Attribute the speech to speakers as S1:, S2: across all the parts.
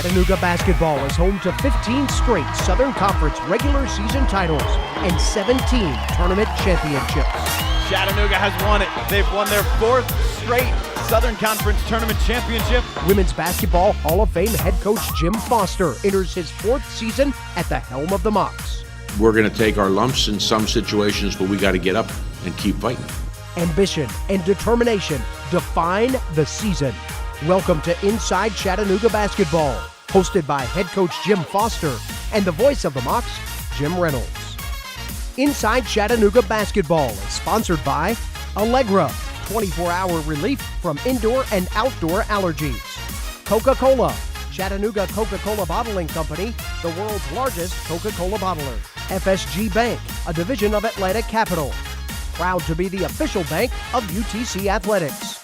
S1: Chattanooga basketball is home to 15 straight Southern Conference regular season titles and 17 tournament championships.
S2: Chattanooga has won it. They've won their 4th straight Southern Conference tournament championship.
S1: Women's basketball Hall of Fame head coach Jim Foster enters his 4th season at the helm of the Mocs.
S3: We're going to take our lumps in some situations, but we got to get up and keep fighting.
S1: Ambition and determination define the season. Welcome to Inside Chattanooga Basketball, hosted by head coach Jim Foster and the voice of the Mocs, Jim Reynolds. Inside Chattanooga Basketball is sponsored by Allegra, 24-hour relief from indoor and outdoor allergies. Coca Cola, Chattanooga Coca Cola Bottling Company, the world's largest Coca Cola bottler. FSG Bank, a division of Atlantic Capital. Proud to be the official bank of UTC Athletics.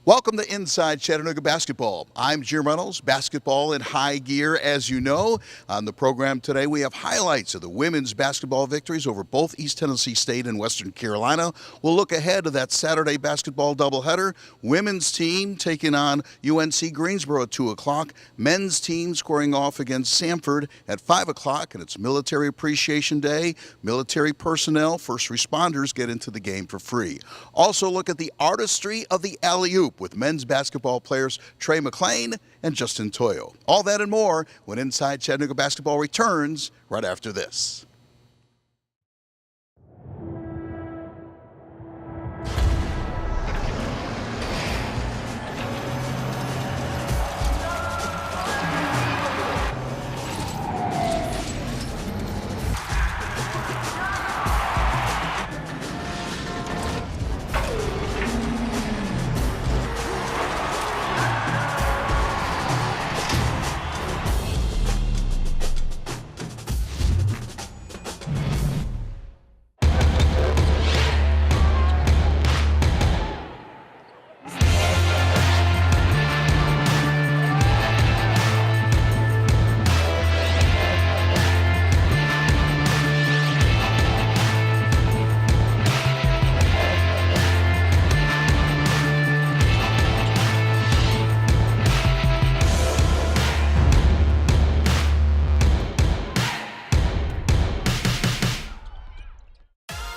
S4: Welcome to Inside Chattanooga Basketball. I'm Jim Reynolds, basketball in high gear, as you know. On the program today, we have highlights of the women's basketball victories over both East Tennessee State and Western Carolina. We'll look ahead to that Saturday basketball doubleheader. Women's team taking on UNC Greensboro at 2 o'clock. Men's team squaring off against Samford at 5 o'clock, and it's Military Appreciation Day. Military personnel, first responders get into the game for free. Also look at the artistry of the alley-oop with men's basketball players Trey McClain and Justin Toyo. All that and more when Inside Chattanooga Basketball returns right after this.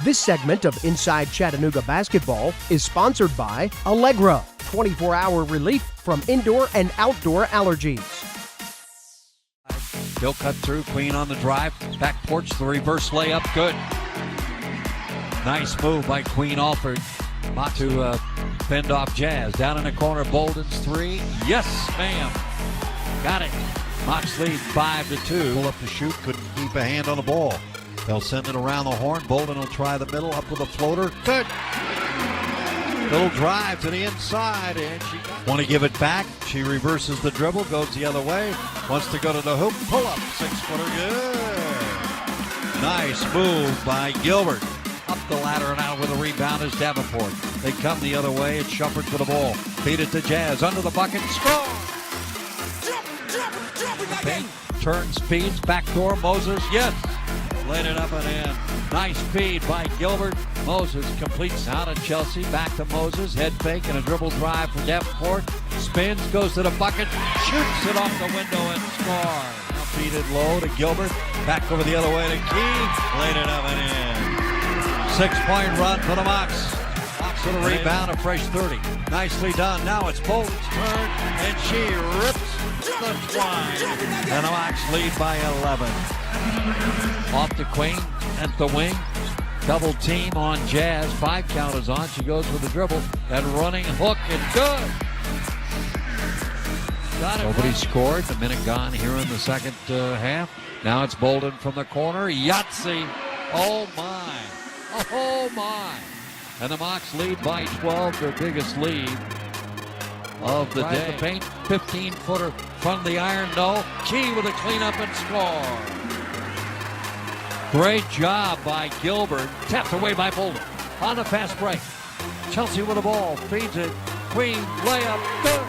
S1: This segment of Inside Chattanooga Basketball is sponsored by Allegra, 24-hour relief from indoor and outdoor allergies.
S5: He'll cut through, Queen on the drive, back porch, the reverse layup, good. Nice move by Queen Alford. Mocs to fend off Jazz. Down in the corner, Bolden's three. Yes, ma'am. Got it. Mocs lead 5-2.
S6: Pull up to shoot, couldn't keep a hand on the ball. They'll send it around the horn. Bolden will try the middle, up with a floater. Good. Little drive to the inside, and she want to give it back. She reverses the dribble, goes the other way. Wants to go to the hoop. Pull up, 6-footer. Good. Nice move by Gilbert. Up the ladder and out with a rebound is Davenport. They come the other way. It's Shumpert for the ball. Feed it to Jazz. Under the bucket. Score! Paint, turns, speeds, backdoor. Moses. Yes. Laid it up and in. Nice feed by Gilbert. Moses completes out of Chelsea. Back to Moses. Head fake and a dribble drive for Davenport. Spins, goes to the bucket. Shoots it off the window and scores. Now feed it low to Gilbert. Back over the other way to Key. Laid it up and in. 6-point run for the Mocs. Mocs with a rebound, a fresh 30. Nicely done. Now it's Bolton's turn, and she rips the twine. And the Mocs lead by 11. Off to Queen at the wing. Double team on Jazz. 5 count is on. She goes with the dribble. That running hook and good. Got it. Nobody scored. The minute gone here in the second half. Now it's Bolden from the corner. Yahtzee. Oh my. Oh my. And the Mocs lead by 12. Their biggest lead of the day. The paint. 15-footer from the iron. No. Key with a cleanup and score. Great job by Gilbert. Tapped away by Bolden. On the fast break. Chelsea with the ball. Feeds it. Queen. Layup. Good.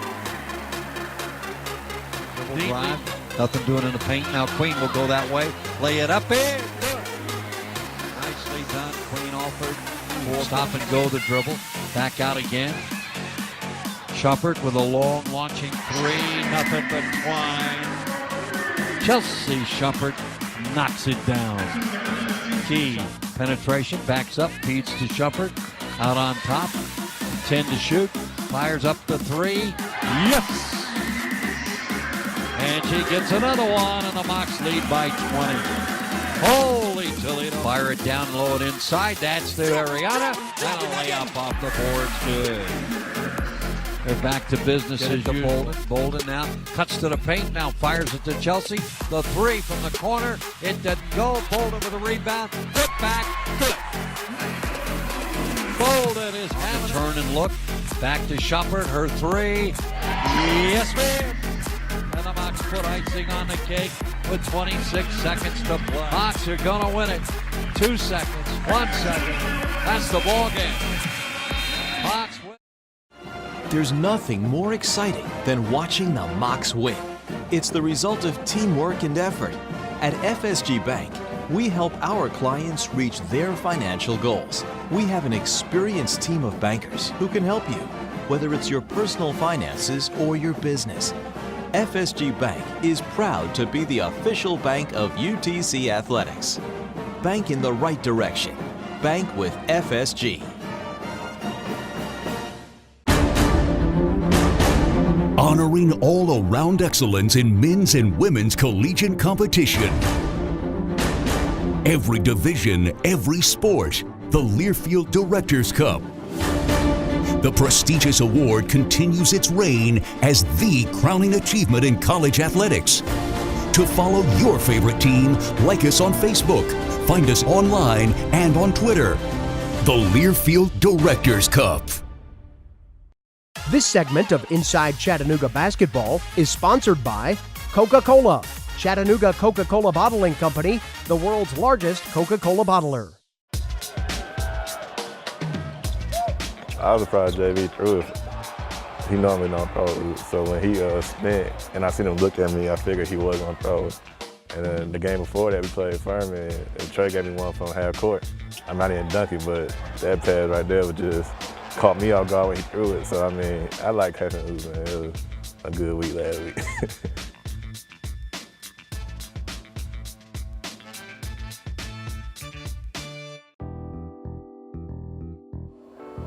S6: Dribble drive. Nothing doing in the paint. Now Queen will go that way. Lay it up in. Good. Nicely done. Queen Alford. Stop and go the dribble.
S5: Back out again. Shumpert with a long launching three. Nothing but twine. Chelsea Shumpert knocks it down. Key penetration. Backs up. Feeds to Shumpert. Out on top. 10 to shoot. Fires up the three. Yes! And she gets another one, and the Mocs lead by 20. Holy Toledo. Fire it down low and inside. That's to Ariana. And a layup off the boards. Good. They're back to business as usual. Bolden now cuts to the paint. Now fires it to Chelsea. The three from the corner. It doesn't go. Bolden with a rebound. Flip back. Good. Bolden is having a turn and look. Back to Shumpert. Her three. Yes, ma'am. And the Mocs put icing on the cake with 26 seconds to play. Mocs are going to win it. 2 seconds, 1 second. That's the ball game. Mocs win.
S7: There's nothing more exciting than watching the Mocs win. It's the result of teamwork and effort. At FSG Bank, we help our clients reach their financial goals. We have an experienced team of bankers who can help you, whether it's your personal finances or your business. FSG Bank is proud to be the official bank of UTC Athletics. Bank in the right direction. Bank with FSG.
S8: Honoring all-around excellence in men's and women's collegiate competition. Every division, every sport, the Learfield Directors Cup. The prestigious award continues its reign as the crowning achievement in college athletics. To follow your favorite team, like us on Facebook, find us online and on Twitter. The Learfield Directors Cup.
S1: This segment of Inside Chattanooga Basketball is sponsored by Coca Cola, Chattanooga Coca Cola Bottling Company, the world's largest Coca Cola bottler.
S9: I was surprised JV threw it. He normally don't throw it. So when he spent and I seen him look at me, I figured he was gonna throw it. And then the game before that, we played Furman, and Trey gave me one from half court. I mean, I didn't dunk it, but that pass right there was just caught me off guard when he threw it. So I mean, I like catching hoops, man. It was a good week last week.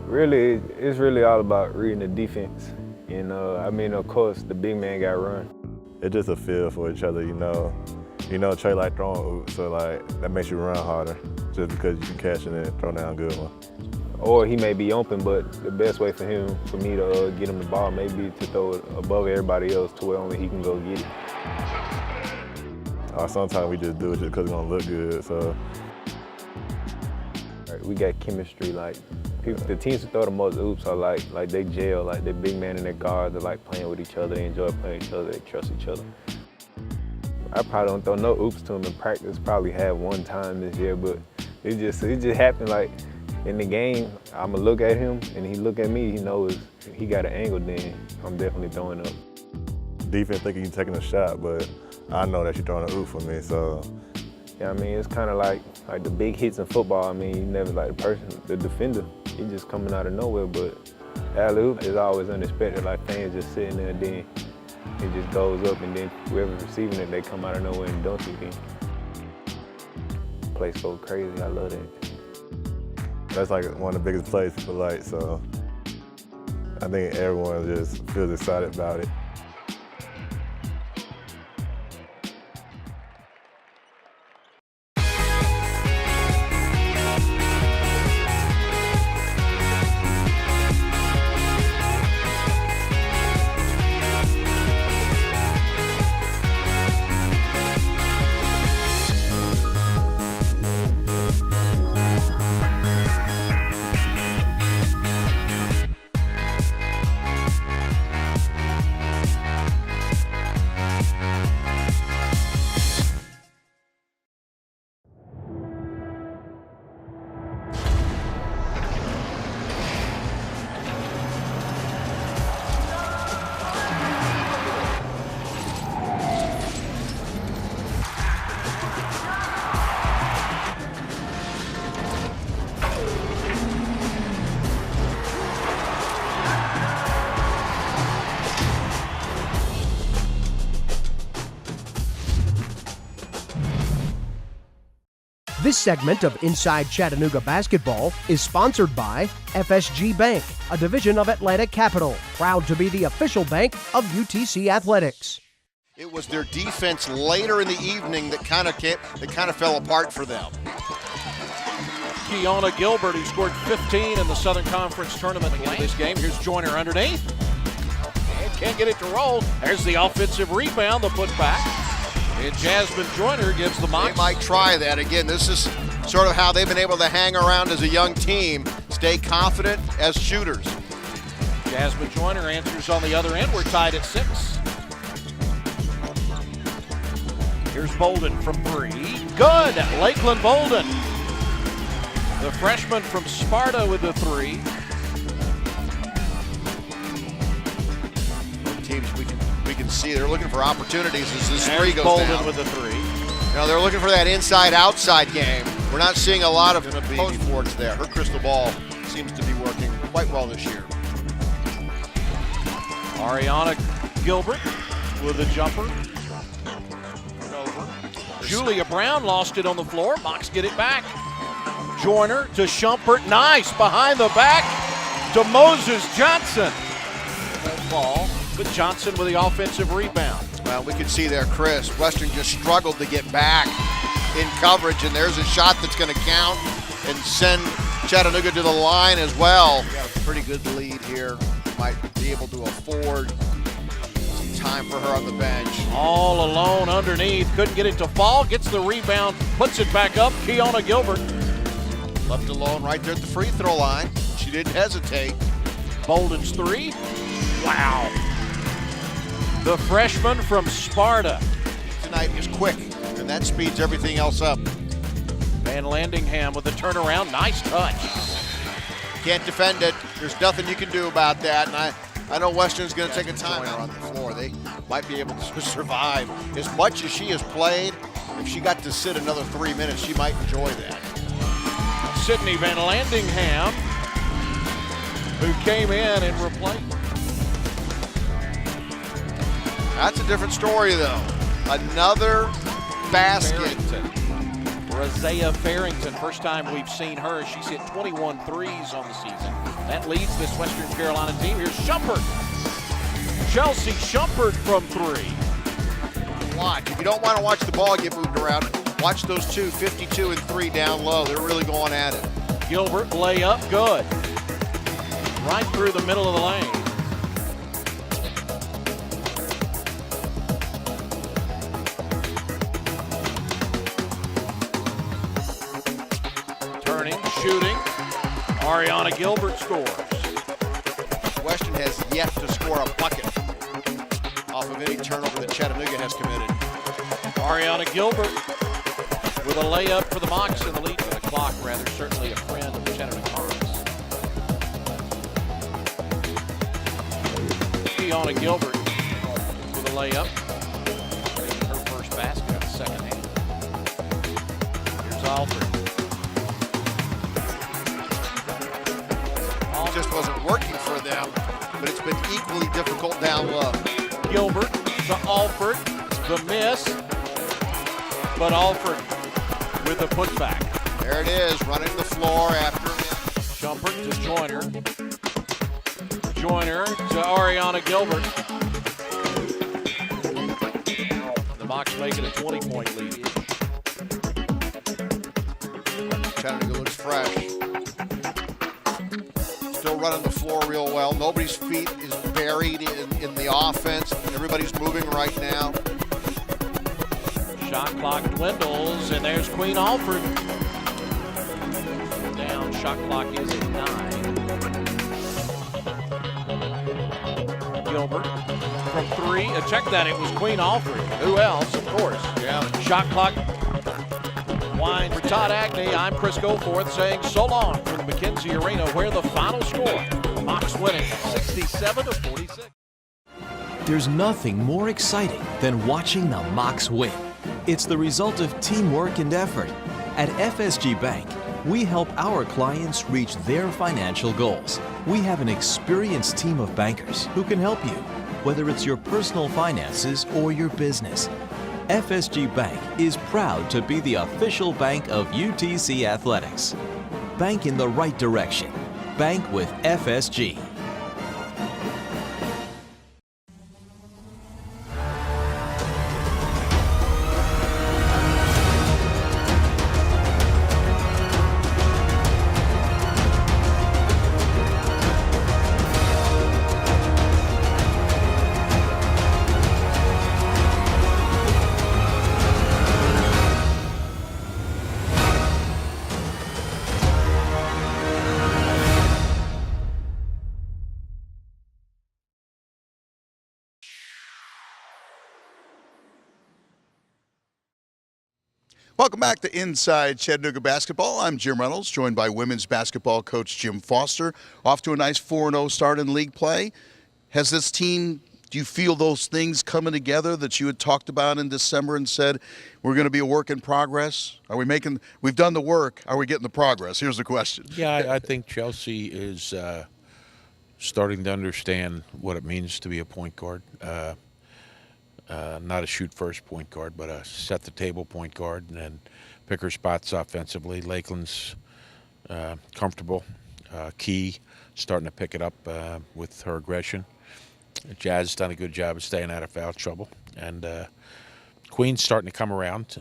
S10: Really, it's really all about reading the defense. And I mean, of course, the big man got run.
S9: It's just a feel for each other, you know. You know, Trey like throwing hoops, so like that makes you run harder just because you can catch it and throw down a good one.
S10: Or he may be open, but the best way for me to get him the ball may be to throw it above everybody else to where only he can go get it.
S9: Or sometimes we just do it just because it's gonna look good, so.
S10: We got chemistry, like the teams who throw the most oops are like they gel, like they big man and their guards, they like playing with each other, they enjoy playing with each other, they trust each other. I probably don't throw no oops to him in practice, probably had one time this year, but it just happened like in the game, I'ma look at him and he look at me, he knows he got an angle, then I'm definitely throwing up.
S9: Defense thinking you're taking a shot, but I know that you're throwing an oop for me, so.
S10: Yeah, I mean, it's kind of like the big hits in football. I mean, you never like the defender, he's just coming out of nowhere, but alley-oop is always unexpected. Like fans just sitting there, and then it just goes up, and then whoever's receiving it, they come out of nowhere and dunk it again. The place goes crazy, I love that.
S9: That's like one of the biggest plays people like, so I think everyone just feels excited about it.
S1: This segment of Inside Chattanooga Basketball is sponsored by FSG Bank, a division of Atlantic Capital, proud to be the official bank of UTC Athletics.
S11: It was their defense later in the evening that kind of fell apart for them.
S6: Kiona Gilbert, who scored 15 in the Southern Conference tournament in this game. Here's Joyner underneath. And can't get it to roll. There's the offensive rebound, the putback. And Jasmine Joyner gives the Mocs.
S11: They might try that again. This is sort of how they've been able to hang around as a young team, stay confident as shooters.
S6: Jasmine Joyner answers on the other end. We're tied at 6. Here's Bolden from 3. Good! Lakeland Bolden. The freshman from Sparta with the 3.
S11: Teams we can see they're looking for opportunities as this 3 goes
S6: Bolden
S11: down.
S6: with the 3.
S11: You know, they're looking for that inside-outside game. We're not seeing a lot of post forwards there. Her crystal ball seems to be working quite well this year.
S6: Ariana Gilbert with a jumper. Julia Brown lost it on the floor. Mocs get it back. Joyner to Schumpert. Nice behind the back to Moses Johnson. That ball, but Johnson with the offensive rebound.
S11: Well, we can see there, Chris, Western just struggled to get back in coverage, and there's a shot that's going to count and send Chattanooga to the line as well. We got a pretty good lead here. Might be able to afford time for her on the bench.
S6: All alone underneath, couldn't get it to fall, gets the rebound, puts it back up. Kiona Gilbert.
S11: Left alone right there at the free throw line. She didn't hesitate.
S6: Bolden's 3. Wow. The freshman from Sparta.
S11: Tonight is quick, and that speeds everything else up.
S6: Van Landingham with the turnaround, nice touch.
S11: Can't defend it. There's nothing you can do about that, and I know Western's going to take a timeout on the floor. They might be able to survive. As much as she has played, if she got to sit another 3 minutes, she might enjoy that.
S6: Sydney Van Landingham, who came in and replaced.
S11: That's a different story, though. Another basket.
S6: Razea Farrington, first time we've seen her. She's hit 21 threes on the season. That leads this Western Carolina team. Here's Schumpert. Chelsea Schumpert from 3.
S11: Watch. If you don't want to watch the ball get moved around, watch those two, 52 and 3 down low. They're really going at it.
S6: Gilbert layup, good. Right through the middle of the lane. Shooting. Ariana Gilbert scores.
S11: Western has yet to score a bucket off of any turnover that Chattanooga has committed.
S6: Ariana Gilbert with a layup for the Mocs in the lead for the clock, rather certainly a friend of the Chattanooga Mocs. Kiona Gilbert with a layup. Her first basket of the second half. Here's Alfred.
S11: Just wasn't working for them, but it's been equally difficult down low.
S6: Gilbert to Alford, the miss, but Alford with a putback.
S11: There it is, running the floor after him.
S6: Schumpert to Joyner. Joyner to Ariana Gilbert. The Mocs making a 20-point lead.
S11: Chattanooga looks fresh. Still running the floor real well. Nobody's feet is buried in the offense. Everybody's moving right now.
S6: Shot clock dwindles, and there's Queen Alford. Down, shot clock is at 9. Gilbert from 3. Check that, it was Queen Alford. Who else? Of course.
S11: Yeah.
S6: Shot clock wind for Todd Agnew. I'm Chris Goforth saying so long from the McKenzie Arena, where the final score, Mocs winning 67-46.
S7: There's nothing more exciting than watching the Mocs win. It's the result of teamwork and effort. At FSG Bank, we help our clients reach their financial goals. We have an experienced team of bankers who can help you, whether it's your personal finances or your business. FSG Bank is proud to be the official bank of UTC Athletics. Bank in the right direction. Bank with FSG.
S4: Welcome back to Inside Chattanooga Basketball. I'm Jim Reynolds, joined by women's basketball coach Jim Foster. Off to a nice 4-0 start in league play. Has this team, do you feel those things coming together that you had talked about in December and said, we're going to be a work in progress? We've done the work, are we getting the progress? Here's the question.
S3: Yeah, I think Chelsea is starting to understand what it means to be a point guard. Not a shoot-first point guard, but a set-the-table point guard, and then pick her spots offensively. Lakeland's comfortable. Key starting to pick it up with her aggression. Jazz has done a good job of staying out of foul trouble. And Queen's starting to come around.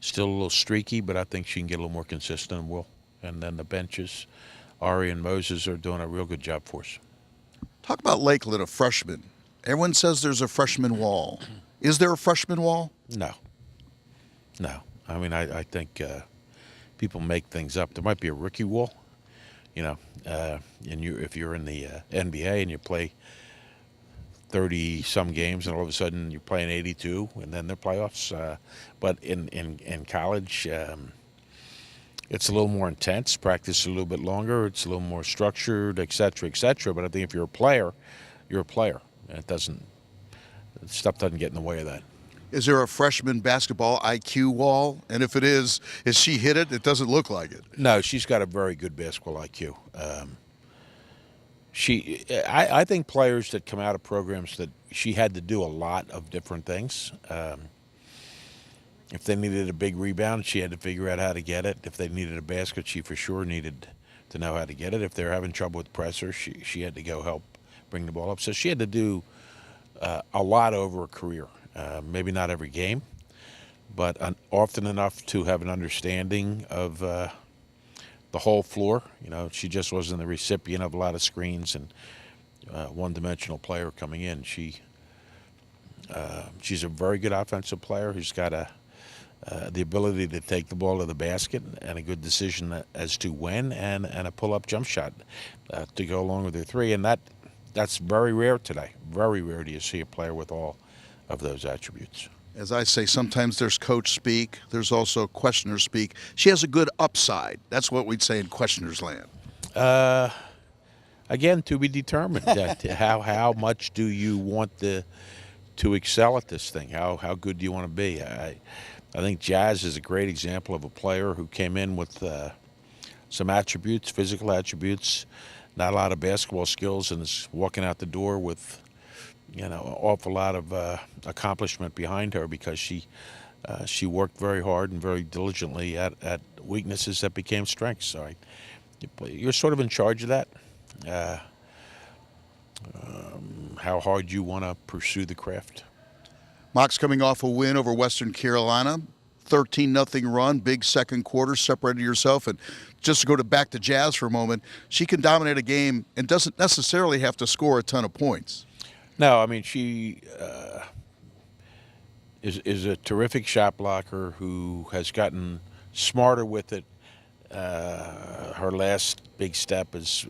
S3: Still a little streaky, but I think she can get a little more consistent and will. And then the benches, Ari and Moses are doing a real good job for us.
S4: Talk about Lakeland, a freshman. Everyone says there's a freshman wall. Is there a freshman wall?
S3: No. I mean, I think people make things up. There might be a rookie wall, and if you're in the NBA and you play 30-some games and all of a sudden you're playing 82 and then they're playoffs. But in college, it's a little more intense, practice a little bit longer, it's a little more structured, et cetera, but I think if you're a player, you're a player. And stuff doesn't get in the way of that.
S4: Is there a freshman basketball IQ wall? And if it is she hit it? It doesn't look like it.
S3: No, she's got a very good basketball IQ. I think players that come out of programs that she had to do a lot of different things. If they needed a big rebound, she had to figure out how to get it. If they needed a basket, she for sure needed to know how to get it. If they're having trouble with pressure, she had to go help bring the ball up. So she had to do a lot over a career. Maybe not every game, but often enough to have an understanding of the whole floor. She just wasn't the recipient of a lot of screens and one-dimensional player coming in. She's a very good offensive player who's got the ability to take the ball to the basket and a good decision as to when and a pull-up jump shot to go along with her three. And that's very rare today. Very rare do you see a player with all of those attributes.
S4: As I say, sometimes there's coach speak. There's also questioner speak. She has a good upside. That's what we'd say in questioner's land.
S3: Again, to be determined. How much do you want to excel at this thing? How good do you want to be? I think Jazz is a great example of a player who came in with some attributes, physical attributes, not a lot of basketball skills, and is walking out the door with an awful lot of accomplishment behind her because she worked very hard and very diligently at weaknesses that became strengths. So you're sort of in charge of that. How hard you want to pursue the craft.
S4: Mocs coming off a win over Western Carolina, 13-0 run, big second quarter, separated yourself. And just to go back to Jazz for a moment, she can dominate a game and doesn't necessarily have to score a ton of points.
S3: No, I mean, she is a terrific shot blocker who has gotten smarter with it. Her last big step is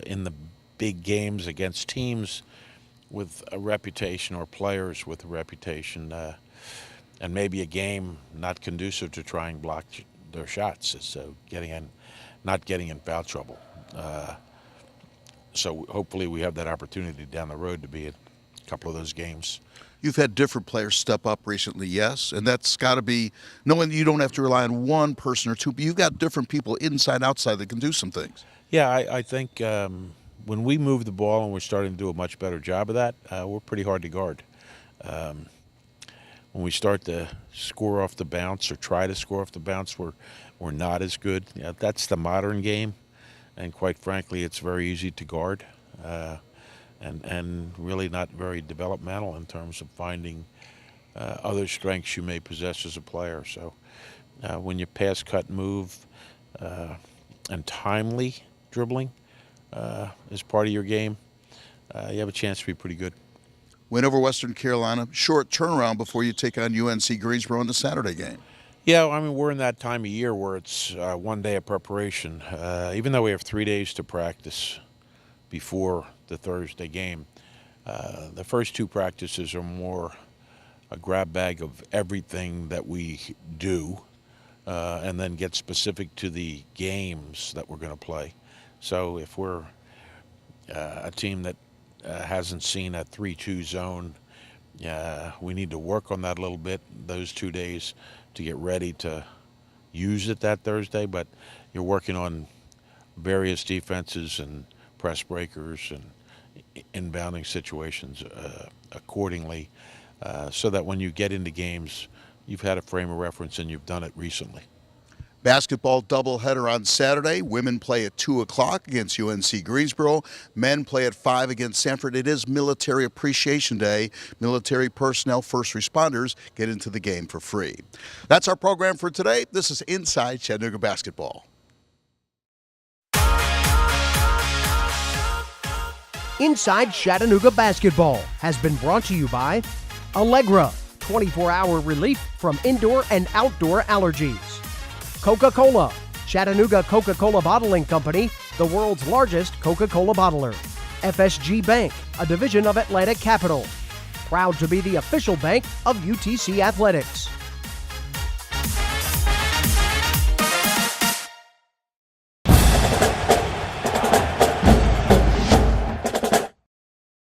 S3: in the big games against teams with a reputation or players with a reputation, and maybe a game not conducive to trying to block their shots. So not getting in foul trouble. So hopefully we have that opportunity down the road to be in a couple of those games.
S4: You've had different players step up recently, yes, and that's got to be knowing you don't have to rely on one person or two, but you've got different people inside, outside that can do some things.
S3: Yeah, I think when we move the ball, and we're starting to do a much better job of that, we're pretty hard to guard. When we start to score off the bounce or try to score off the bounce, we're not as good. That's the modern game, and quite frankly, it's very easy to guard, and really not very developmental in terms of finding other strengths you may possess as a player. So when you pass, cut, move, and timely dribbling is part of your game, you have a chance to be pretty good.
S4: Win over Western Carolina, short turnaround before you take on UNC Greensboro in the Saturday game.
S3: Yeah, I mean, we're in that time of year where it's 1 day of preparation. Even though we have 3 days to practice before the Thursday game, the first 2 practices are more a grab bag of everything that we do, and then get specific to the games that we're going to play. So if we're a team that hasn't seen a 3-2 zone, we need to work on that a little bit those 2 days to get ready to use it that Thursday. But you're working on various defenses and press breakers and inbounding situations accordingly, so that when you get into games, you've had a frame of reference and you've done it recently.
S4: Basketball doubleheader on Saturday. Women play at 2 o'clock against UNC Greensboro. Men play at 5 against Sanford. It is Military Appreciation Day. Military personnel, first responders get into the game for free. That's our program for today. This is Inside Chattanooga Basketball.
S1: Inside Chattanooga Basketball has been brought to you by Allegra, 24-hour relief from indoor and outdoor allergies. Coca Cola, Chattanooga Coca Cola Bottling Company, the world's largest Coca Cola bottler. FSG Bank, a division of Atlantic Capital. Proud to be the official bank of UTC Athletics.